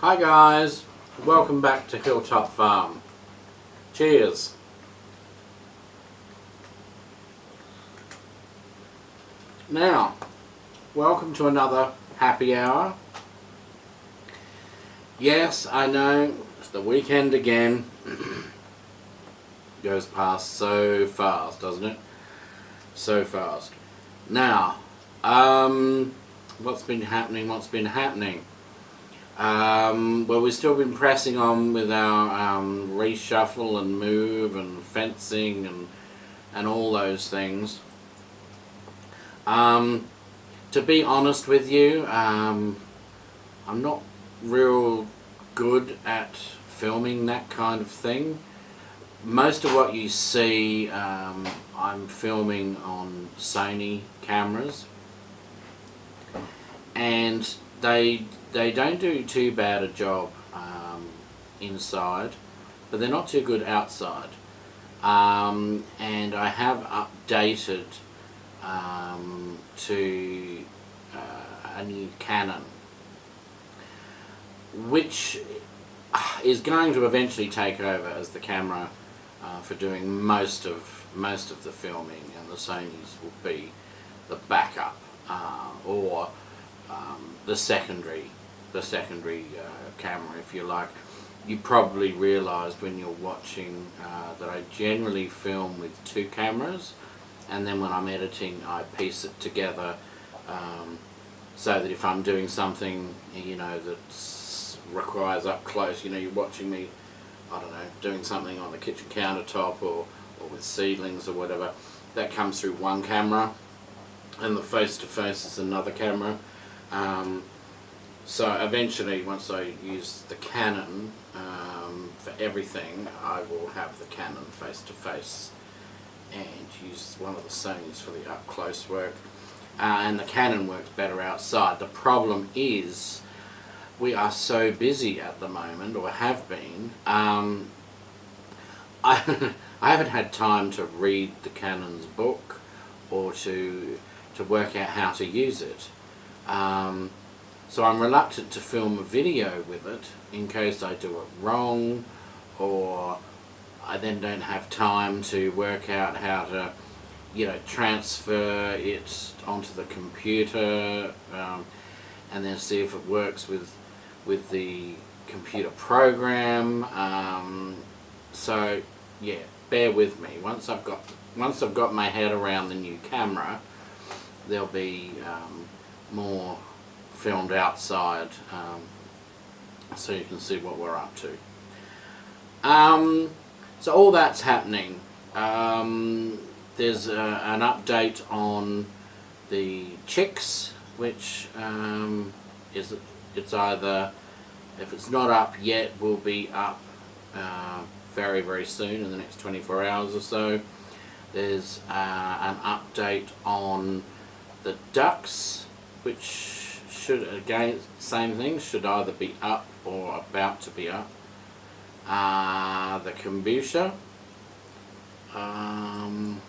Hi guys, welcome back to Hilltop Farm. Cheers. Now, welcome to another happy hour. Yes, I know, it's the weekend again. Goes past so fast, doesn't it? So fast. Now, what's been happening? Well, we've still been pressing on with our reshuffle and move and fencing and all those things. To be honest with you, I'm not real good at filming that kind of thing. Most of what you see, I'm filming on SONY cameras, and they don't do too bad a job inside, but they're not too good outside. And I have updated to a new Canon, which is going to eventually take over as the camera for doing most of the filming, and the Sonys will be the backup or the secondary camera, if you like. You probably realised when you're watching that I generally film with two cameras, and then when I'm editing I piece it together so that if I'm doing something, you know, that requires up close, you know, you're watching me, I don't know, doing something on the kitchen countertop or with seedlings or whatever, that comes through one camera, and the face-to-face is another camera. So eventually, once I use the Canon for everything, I will have the Canon face-to-face and use one of the Sonys for the up-close work. And the Canon works better outside. The problem is, we are so busy at the moment, or have been. I haven't had time to read the Canon's book or to work out how to use it. So I'm reluctant to film a video with it in case I do it wrong, or I then don't have time to work out how to, you know, transfer it onto the computer and then see if it works with the computer program. So yeah, bear with me. Once I've got my head around the new camera, there'll be more filmed outside, so you can see what we're up to. So all that's happening. There's an update on the chicks, which it's either, if it's not up yet, will be up very, very soon, in the next 24 hours or so. There's an update on the ducks, which should, again, same thing, should either be up or about to be up. The kombucha, I'm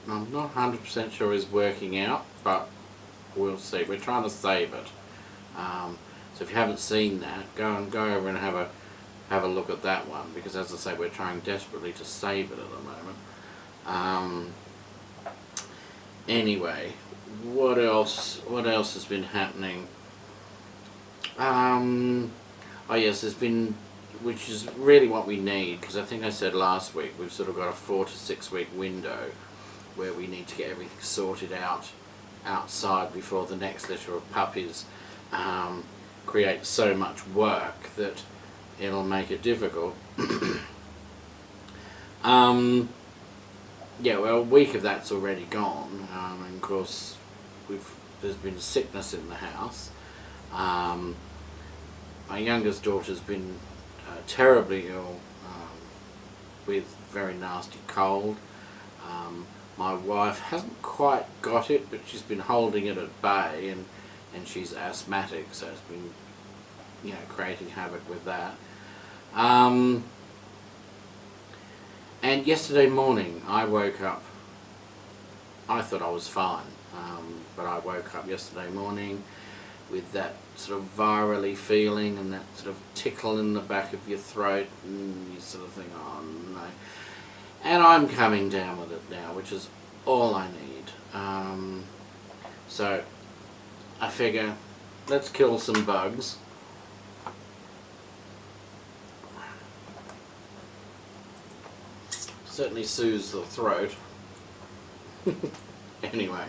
not 100% sure is working out, but we'll see. We're trying to save it. So if you haven't seen that, go over and have a look at that one, because as I say, we're trying desperately to save it at the moment. Anyway, what else has been happening? Oh yes, there's been, which is really what we need, because I think I said last week, we've sort of got a 4 to 6 week window where we need to get everything sorted out outside before the next litter of puppies create so much work that it'll make it difficult. Yeah, well, a week of that's already gone, and of course there's been sickness in the house. My youngest daughter's been terribly ill with very nasty cold. My wife hasn't quite got it, but she's been holding it at bay, and she's asthmatic, so it's been, you know, creating havoc with that. And yesterday morning I woke up, I thought I was fine, but I woke up yesterday morning with that sort of virally feeling and that sort of tickle in the back of your throat, and you sort of think, oh no. And I'm coming down with it now, which is all I need. So I figure, let's kill some bugs. Certainly soothes the throat. Anyway.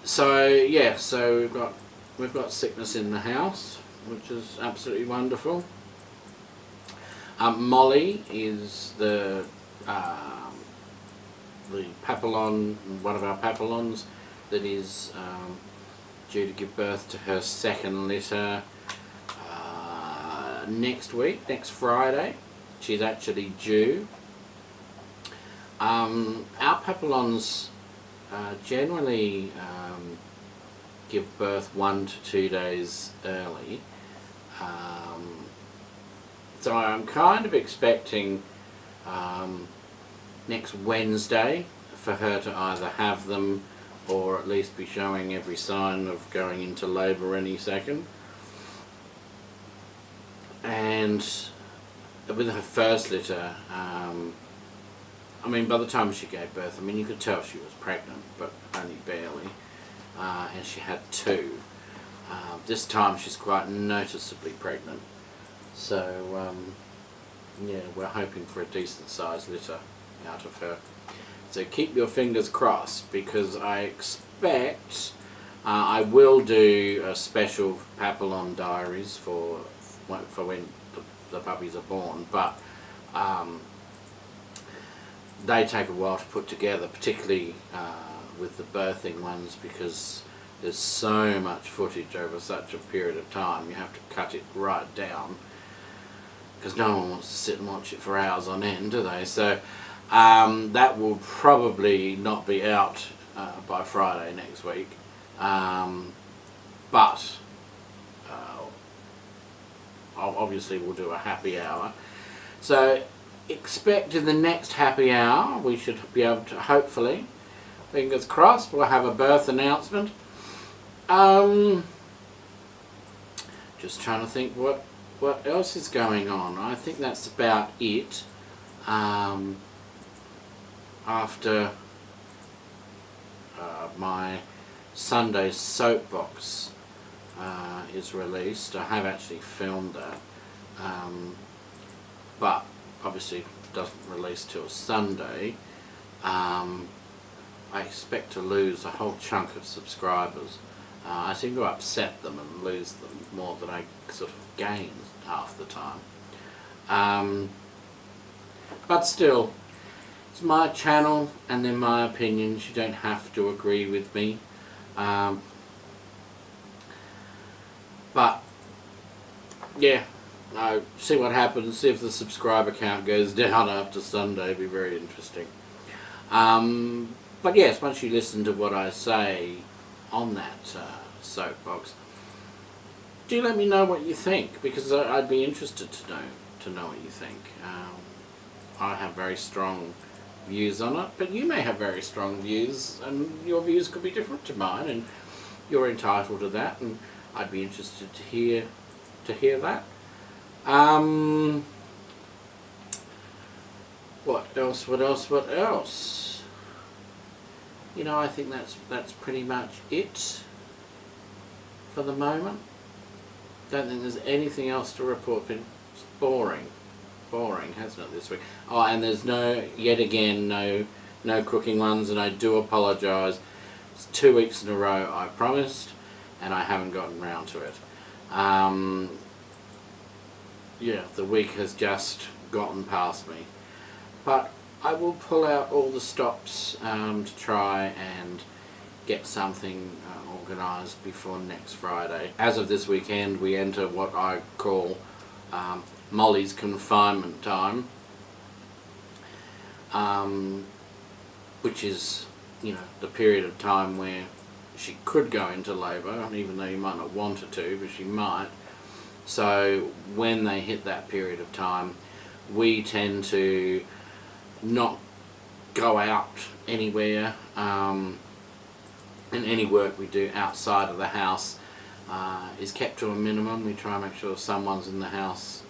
So yeah, so we've got sickness in the house, which is absolutely wonderful. Molly is the papillon, one of our papillons, that is due to give birth to her second litter next week, next Friday. She's actually due. Our papillons generally give birth 1 to 2 days early. So I'm kind of expecting next Wednesday for her to either have them or at least be showing every sign of going into labour any second. And with her first litter, I mean, by the time she gave birth, I mean, you could tell she was pregnant, but only barely, and she had 2. This time she's quite noticeably pregnant, so yeah, we're hoping for a decent sized litter out of her. So keep your fingers crossed, because I expect I will do a special Papillon diaries for when the puppies are born, but they take a while to put together, particularly with the birthing ones, because there's so much footage over such a period of time. You have to cut it right down, because no one wants to sit and watch it for hours on end, do they? So that will probably not be out by Friday next week, but obviously we'll do a happy hour. So expect in the next happy hour we should be able to, hopefully, fingers crossed, we'll have a birth announcement. Just trying to think what else is going on. I think that's about it. After my Sunday soapbox is released, I have actually filmed that, but obviously it doesn't release till Sunday. I expect to lose a whole chunk of subscribers. I seem to upset them and lose them more than I sort of gain half the time. But still, it's my channel and they're my opinions. You don't have to agree with me. But yeah, see what happens. See if the subscriber count goes down after Sunday. It'd be very interesting. But yes, once you listen to what I say on that soapbox, do let me know what you think, because I'd be interested to know what you think. I have very strong views on it, but you may have very strong views, and your views could be different to mine, and you're entitled to that, and I'd be interested to hear that. What else? You know, I think that's pretty much it for the moment. Don't think there's anything else to report. It's boring, hasn't it, this week? Oh, and there's yet again no cooking ones, and I do apologise. It's 2 weeks in a row I promised, and I haven't gotten round to it. Yeah, the week has just gotten past me, but I will pull out all the stops to try and get something organised before next Friday. As of this weekend, we enter what I call Molly's confinement time, which is, you know, the period of time where she could go into labour, even though you might not want her to, but she might. So when they hit that period of time, we tend to not go out anywhere. and any work we do outside of the house is kept to a minimum. We try and make sure someone's in the house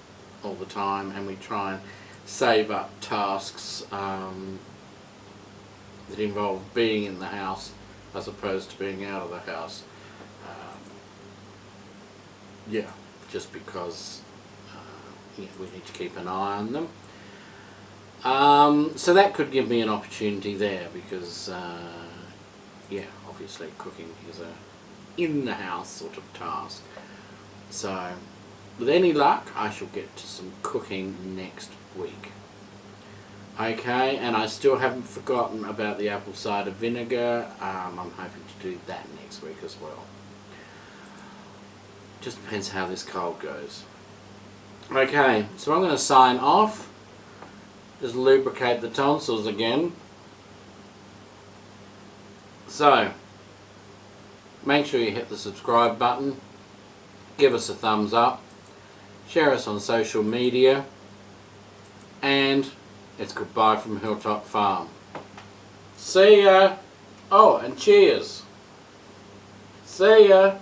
all the time, and we try and save up tasks that involve being in the house as opposed to being out of the house. Yeah, just because yeah, we need to keep an eye on them. So that could give me an opportunity there, because yeah, obviously cooking is a in the house sort of task. So with any luck I shall get to some cooking next week. Okay, and I still haven't forgotten about the apple cider vinegar. I'm hoping to do that next week as well. Just depends how this cold goes. Okay, so I'm going to sign off. Just lubricate the tonsils again. So, make sure you hit the subscribe button, give us a thumbs up, share us on social media, and it's goodbye from Hilltop Farm. See ya! Oh, and cheers! See ya!